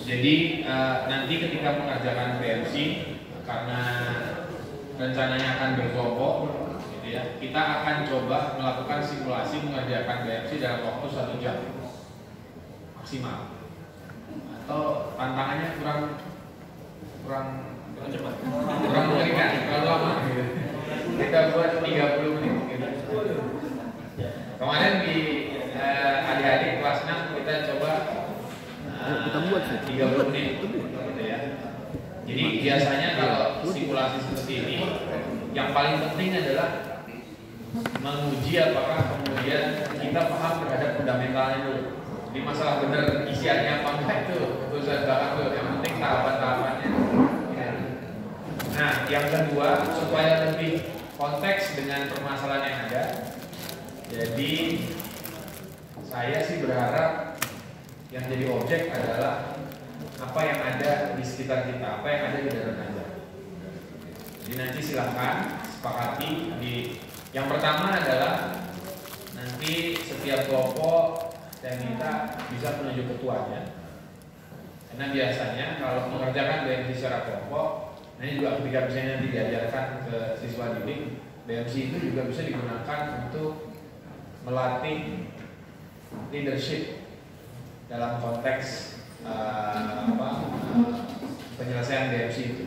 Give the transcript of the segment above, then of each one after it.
Jadi nanti ketika mengerjakan BMC, karena rencananya akan berkelompok, gitu ya, kita akan coba melakukan simulasi mengerjakan BMC dalam waktu 1 jam maksimal. Atau tantangannya kurang mengerikan, terlalu lama. Gitu. Kita buat 30 menit. Gitu. Kemarin di adik-adik kelas 6 kita coba 30 menit gitu ya. Jadi biasanya kalau simulasi seperti ini yang paling penting adalah menguji apakah kemudian kita paham terhadap fundamentalnya dulu. Jadi masalah benar isiannya apa enggak itu urusan belakang dulu. Yang penting tahapan-tahapannya. Nah, yang kedua supaya lebih konteks dengan permasalahan yang ada. Jadi saya sih berharap yang jadi objek adalah apa yang ada di sekitar kita, apa yang ada di dalam aja. Jadi nanti silahkan sepakati di yang pertama adalah nanti setiap kelompok saya minta bisa menunjuk ketuanya. Karena biasanya kalau mengerjakan BMC secara kelompok, ini juga ketika misalnya nanti diajarkan ke siswa didik, BMC itu juga bisa digunakan untuk melatih leadership dalam konteks penyelesaian BMC itu.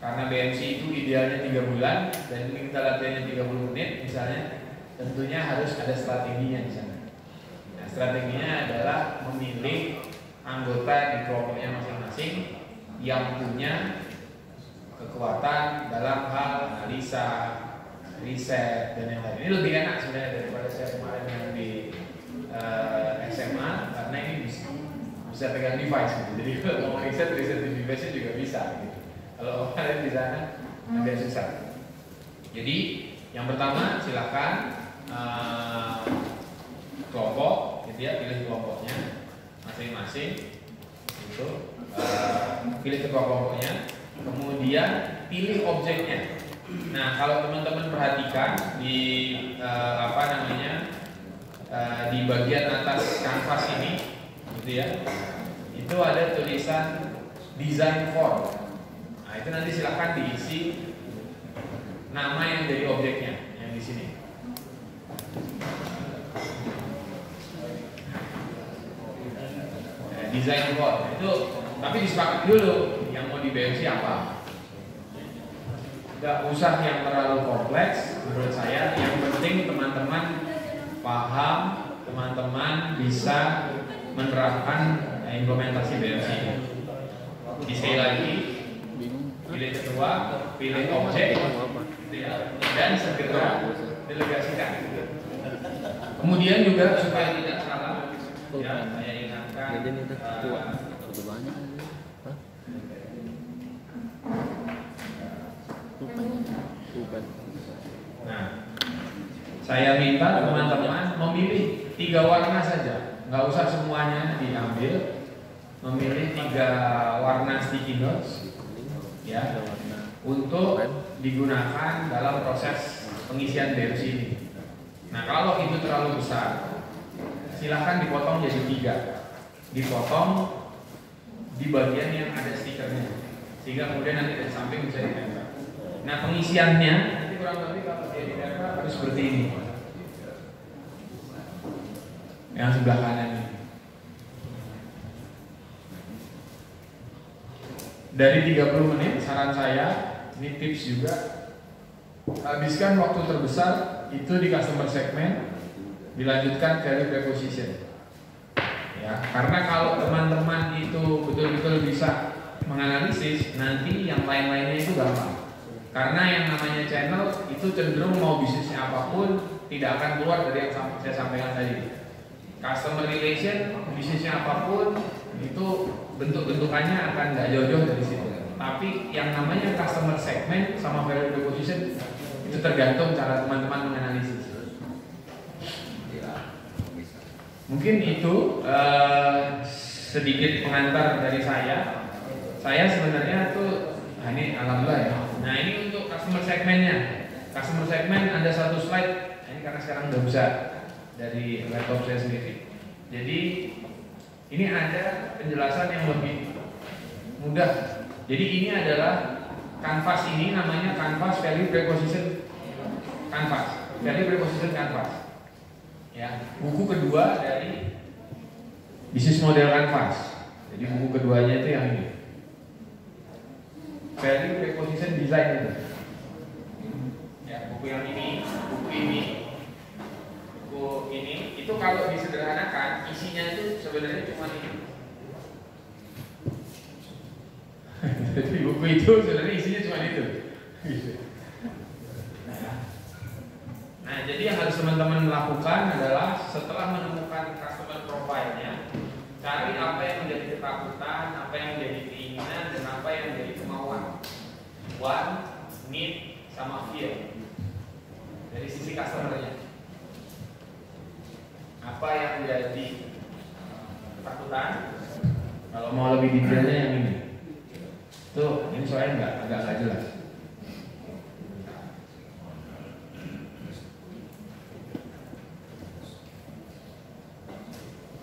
Karena BMC itu idealnya 3 bulan dan ini kita latihannya 30 menit misalnya, tentunya harus ada strateginya di sana. Nah, strateginya adalah memilih anggota di kelompoknya masing-masing yang punya kekuatan dalam hal analisa, riset dan yang lain. Ini lebih enak sebenarnya daripada saya kemarin yang di SMA, karena ini bisa pegang device gitu. Jadi kalau mau riset di device juga bisa gitu. Kalau kalian di sana agak susah. Jadi yang pertama silakan kelompok, gitu ya, pilih kelompoknya masing-masing. Itu pilih ketua kelompoknya, kemudian pilih objeknya. Nah, kalau teman-teman perhatikan di di bagian atas kanvas ini, gitu ya, itu ada tulisan design form. Nah, itu nanti silahkan diisi nama yang jadi objeknya yang di sini. Design form itu, tapi disepakati dulu yang mau di BMC apa. Gak usah yang terlalu kompleks menurut saya. Yang penting teman-teman paham, teman-teman bisa menerapkan implementasi BMC. Jadi sekali lagi, pilih ketua, pilih objek, dan segera delegasikan. Kemudian juga supaya tidak salah, ya, saya ingatkan nah, saya minta teman-teman memilih 3 warna saja, nggak usah semuanya diambil. Memilih 3 warna sticky notes, ya, untuk digunakan dalam proses pengisian BMC ini. Nah, kalau itu terlalu besar, silahkan dipotong jadi 3. Dipotong di bagian yang ada stikernya, sehingga kemudian nanti dari samping bisa ditempel. Nah, pengisiannya nanti kurang lebih kalau dia ditempel harus seperti ini. Yang sebelah kanan ini. Dari 30 menit, saran saya, ini tips juga, habiskan waktu terbesar itu di customer segment, dilanjutkan value proposition. Ya, karena kalau teman-teman itu betul-betul bisa menganalisis, nanti yang lain-lainnya itu gampang. Karena yang namanya channel itu cenderung mau bisnisnya apapun tidak akan keluar dari yang saya sampaikan tadi. Customer relation, bisnisnya apapun itu bentuk-bentukannya akan nggak jauh-jauh dari situ. Tapi yang namanya customer segment sama value proposition itu tergantung cara teman-teman menganalisis. Mungkin itu sedikit pengantar dari saya. Saya sebenarnya tuh, ini alhamdulillah ya. Nah, ini untuk customer segmentnya. Customer segment ada 1 slide. Ini karena sekarang udah bisa dari laptop saya sendiri. Jadi Ini ada penjelasan yang lebih mudah. Jadi ini adalah kanvas, ini namanya kanvas value preposition kanvas. Value preposition kanvas. Ya, buku kedua dari bisnis model kanvas. Jadi buku keduanya itu yang ini. Value preposition design itu. Ya, buku yang ini, buku ini itu kalau disederhanakan isinya itu sebenarnya cuma ini. Jadi buku itu sebenarnya isinya cuma itu. Nah, jadi yang harus teman-teman lakukan adalah setelah menemukan customer profile-nya, cari apa yang menjadi ketakutan, apa yang menjadi keinginan, dan apa yang menjadi kemauan. Want, need, sama fear. Dari sisi customer-nya. Apa yang menjadi ketakutan? Kalau mau lebih detailnya yang ini. Tuh, ini soalnya agak jelas.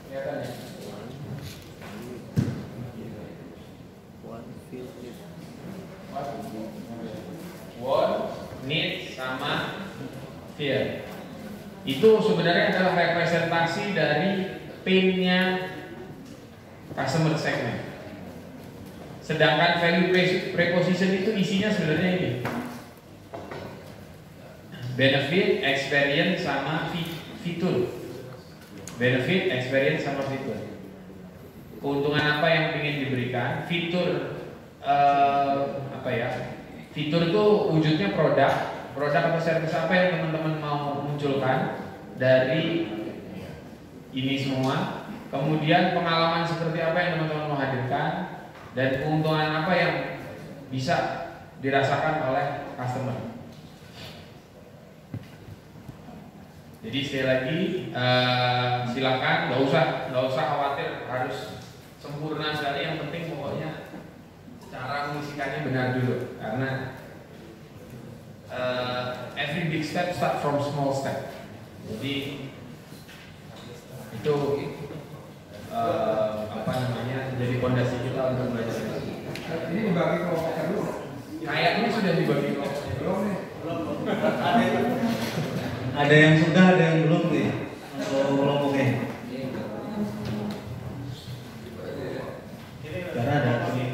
Kelihatan ya? Want, need, sama fear. Itu sebenarnya adalah representasi dari pain-nya customer segment. Sedangkan value preposition itu isinya sebenarnya ini. Benefit, experience, sama fitur. Benefit, experience, sama fitur. Keuntungan apa yang ingin diberikan? Fitur Fitur itu wujudnya produk atau service apa yang teman-teman mau munculkan dari ini semua. Kemudian pengalaman seperti apa yang teman-teman mau hadirkan, dan keuntungan apa yang bisa dirasakan oleh customer. Jadi sekali lagi silakan, nggak usah khawatir harus sempurna sekali. Yang penting pokoknya cara mengisikannya benar dulu, karena every big step start from small step. Jadi itu jadi fondasi kita untuk belajar. Ini dibagi kelompoknya dulu. Kayaknya sudah dibagi kelompoknya. Belum nih. Ada yang sudah, ada yang belum nih. Kelompoknya. Karena ada ini.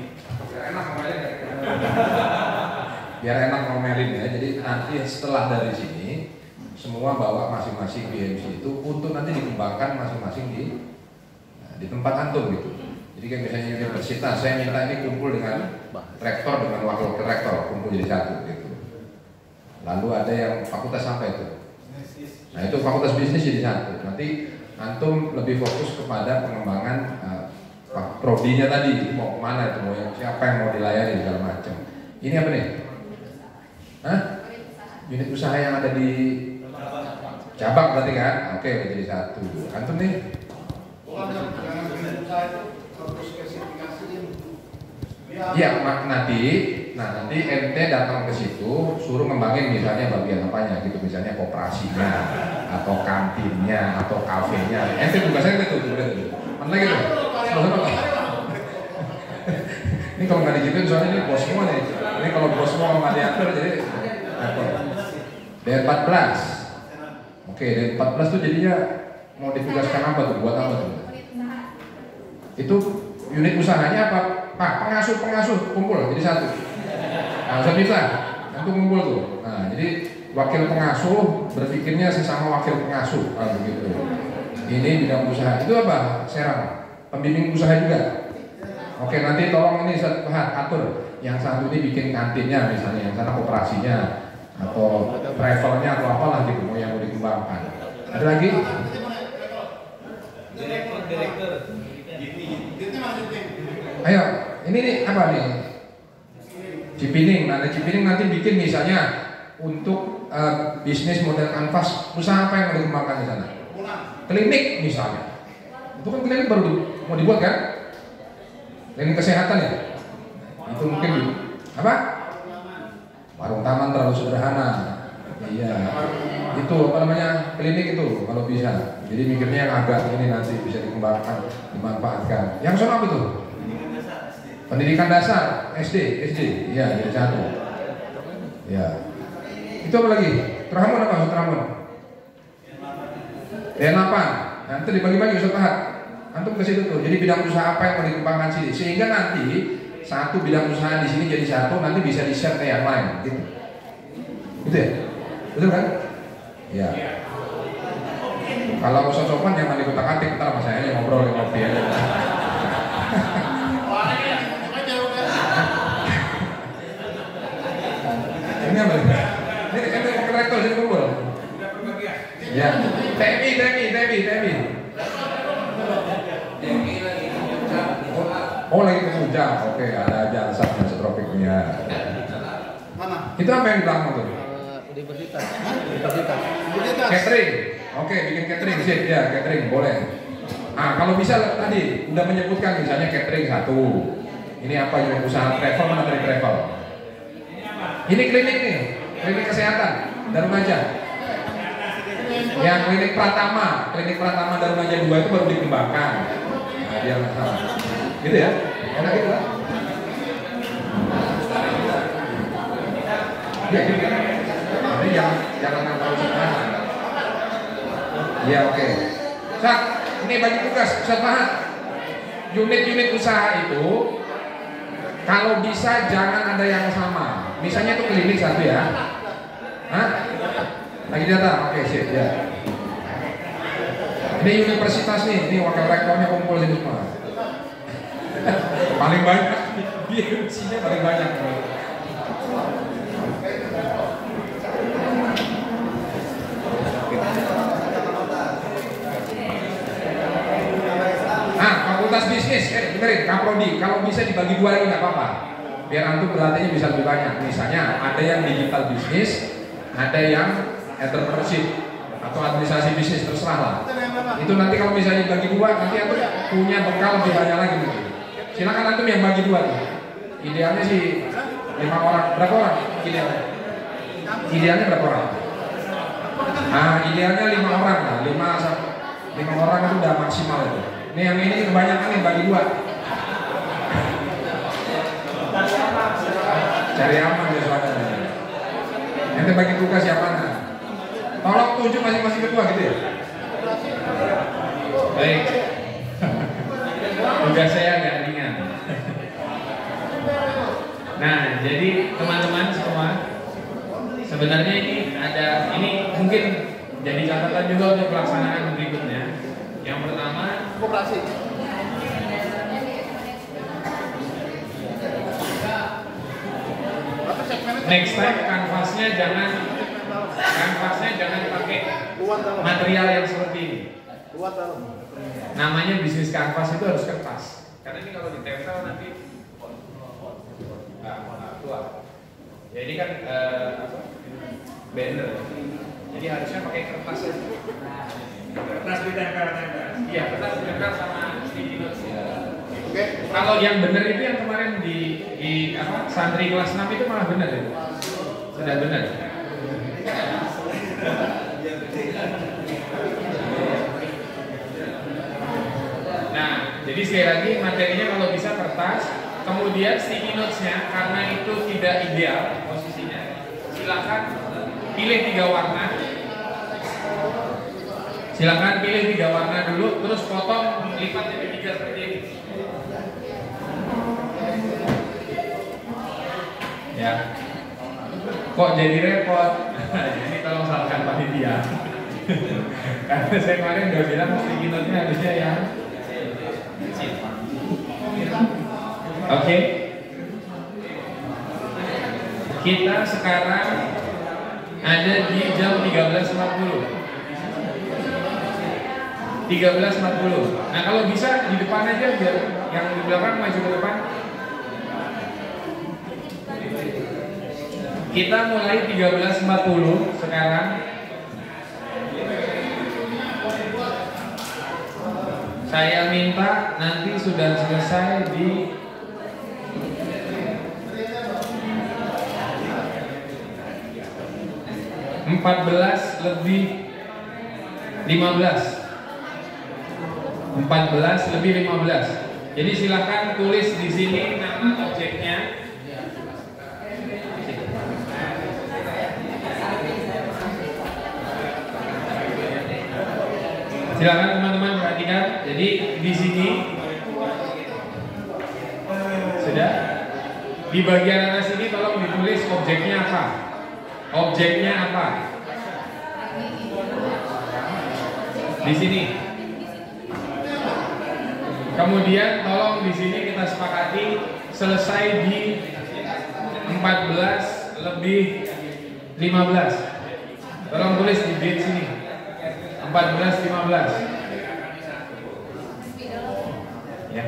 Biar enak ngomelin ya. Jadi nanti setelah dari sini semua bawa masing-masing BMC itu untuk nanti dikembangkan masing-masing di tempat antum gitu. Jadi kayak misalnya universitas, saya minta ini kumpul dengan rektor dengan wakil rektor, kumpul jadi satu gitu. Lalu ada yang fakultas apa itu? Nah itu fakultas bisnis jadi satu. Nanti antum lebih fokus kepada pengembangan prodinya tadi, mau kemana itu, mau siapa yang mau dilayani segala macam. Ini apa nih? Hah? Unit usaha yang ada di cabang berarti kan? Oke, jadi satu. Antum nih? Iya, nanti MT datang ke situ, suruh ngembangin misalnya bagian apanya gitu, misalnya koperasinya, atau kantinnya, atau kafenya. MT tugasnya gitu, mana gitu? Ini kalau nggak digituin soalnya ini bos semua nih. Ini kalau bos semua nggak diatur jadi D14. Oke, D14 tuh jadinya mau ditugaskan apa tuh? Buat apa tuh? Itu unit usahanya apa? Pak, pengasuh kumpul jadi satu. Nah, usah bisa, itu kumpul tuh. Nah, jadi wakil pengasuh berpikirnya sesama wakil pengasuh, begitu. Ini bidang usaha. Itu apa? Serang. Pembimbing usaha juga. Oke, nanti tolong ini atur. Yang satu ini bikin kantinnya misalnya, yang sana operasinya atau travelnya atau apalah gitu, mau yang mau dikembangkan. Ada lagi? Direktur. Ayo, ini nih apa nih? Cipining. Nah, Cipining nanti bikin misalnya untuk bisnis model kanvas, usaha apa yang mau dikembangkan di sana? Klinik misalnya. Itu kan klinik baru mau dibuat kan? Klinik kesehatan ya? Itu mungkin apa? Warung taman terlalu sederhana. Iya, itu apa namanya, klinik itu kalau bisa. Jadi mikirnya yang agak ini nanti bisa dikembangkan, dimanfaatkan. Yang soal apa tuh? Pendidikan dasar, SD, iya jadi satu. Ya, itu apa lagi? Teramun apa? Teramun. D8, nanti dibagi-bagi Ustaz Fahad. Antum ke situ tuh. Jadi bidang usaha apa yang mau dikembangkan sini, sehingga nanti satu bidang usaha di sini jadi satu, nanti bisa di-share ke yang lain, gitu. Gitu ya? Betul kan? Ya. Kalau Ustaz Sofwan jangan dikutak-atik, ntar sama saya ngobrol ngopi aja. Ini apa? Ini kan rektor jadi kumpul. Ya. Temi. Oh lagi ke Puncak, oke ada aja asapnya setropiknya. Mana? Itu apa yang di belakang tuh? Universitas. Catering, oke bikin catering sih, ya catering boleh. Ah kalau bisa tadi udah menyebutkan misalnya catering satu. Ini apa unit usaha travel, mana dari travel? Ini klinik nih, klinik kesehatan Darumaja. Yang klinik Pratama Darumaja 2 itu baru dikembangkan. Nah, dia sama. Gitu ya, enak gitu lah. Ya, gitu. Jadi jangan terlalu sederhana. Ya oke. Ustaz, ini bagi tugas Ustaz Fahad. Unit-unit usaha itu kalau bisa jangan ada yang sama. Misalnya itu klinik satu ya. Hah? Lagi data, oke sip ya. Ini universitas nih, ini wakil rektornya kumpul di semua. Paling banyak, isinya paling banyak. Nah, fakultas bisnis, dengerin, Kaprodi, kalau bisa dibagi dua lagi nggak apa-apa. Biar antum berlatihnya bisa lebih banyak. Misalnya ada yang digital bisnis, ada yang entrepreneurship atau administrasi bisnis, terserah lah. Itu nanti kalau misalnya dibagi dua, nanti antum punya bekal lebih banyak lagi mungkin. Silakan antum yang bagi dua tuh. Idealnya sih 5 orang. Berapa orang? Idealnya berapa orang? Ah, idealnya 5 orang lah. 5 orang itu udah maksimal itu. Ini yang ini kebanyakan nih bagi dua. Cari aman ya soalnya. Nanti bagi tugas siapa mana? Tolong tunjuk masing-masing ketua gitu ya. Baik. Tugas saya agak ringan. Nah, jadi teman-teman semua, sebenarnya ini mungkin jadi catatan juga untuk pelaksanaan berikutnya. Yang pertama, Koperasi. next time kanvasnya jangan pakai material yang seperti ini. Namanya bisnis kanvas itu harus kertas. Karena ini kalau ditempel nanti tua. Ya ini kan banner. Jadi harusnya pakai kertas aja. Kertas ditempel. Iya, kertas ditempel sama sticky notes. Oke. Kalau yang benar itu yang kemarin di santri kelas 6 itu malah benar itu. Sudah benar. Nah, jadi sekali lagi materinya kalau bisa kertas, kemudian sticky notes-nya karena itu tidak ideal posisinya, silakan pilih 3 warna. Silakan pilih 3 warna dulu, terus potong lipat jadi 3 seperti ini. Ya. Kok jadi repot? Jadi tolong salahkan panitia. Karena saya kemarin udah bilang sticky note-nya harusnya yang Oke. Kita sekarang ada di jam 13.40. 13.40. Nah, kalau bisa di depan aja biar yang di belakang maju ke depan. Kita mulai 13.40 sekarang. Saya minta nanti sudah selesai di 14 lebih 15. 14 lebih 15. Jadi silakan tulis di sini nama objeknya. Silakan teman-teman perhatikan. Jadi di sini sudah di bagian atas ini tolong ditulis objeknya apa. Objeknya apa? Di sini. Kemudian tolong di sini kita sepakati selesai di 14 lebih 15. Tolong tulis di sini 14 15. Ya.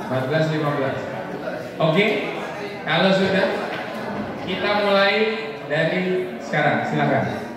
14 15. Oke. Kalau sudah, kita mulai dari sekarang. Silakan.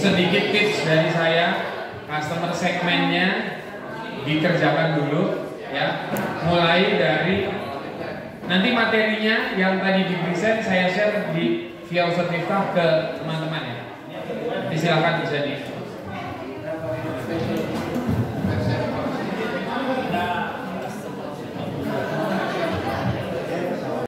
Sedikit tips dari saya, customer segmennya dikerjakan dulu ya, mulai dari nanti materinya yang tadi di present saya share di via sertifikat ke teman-teman ya. Silakan bisa di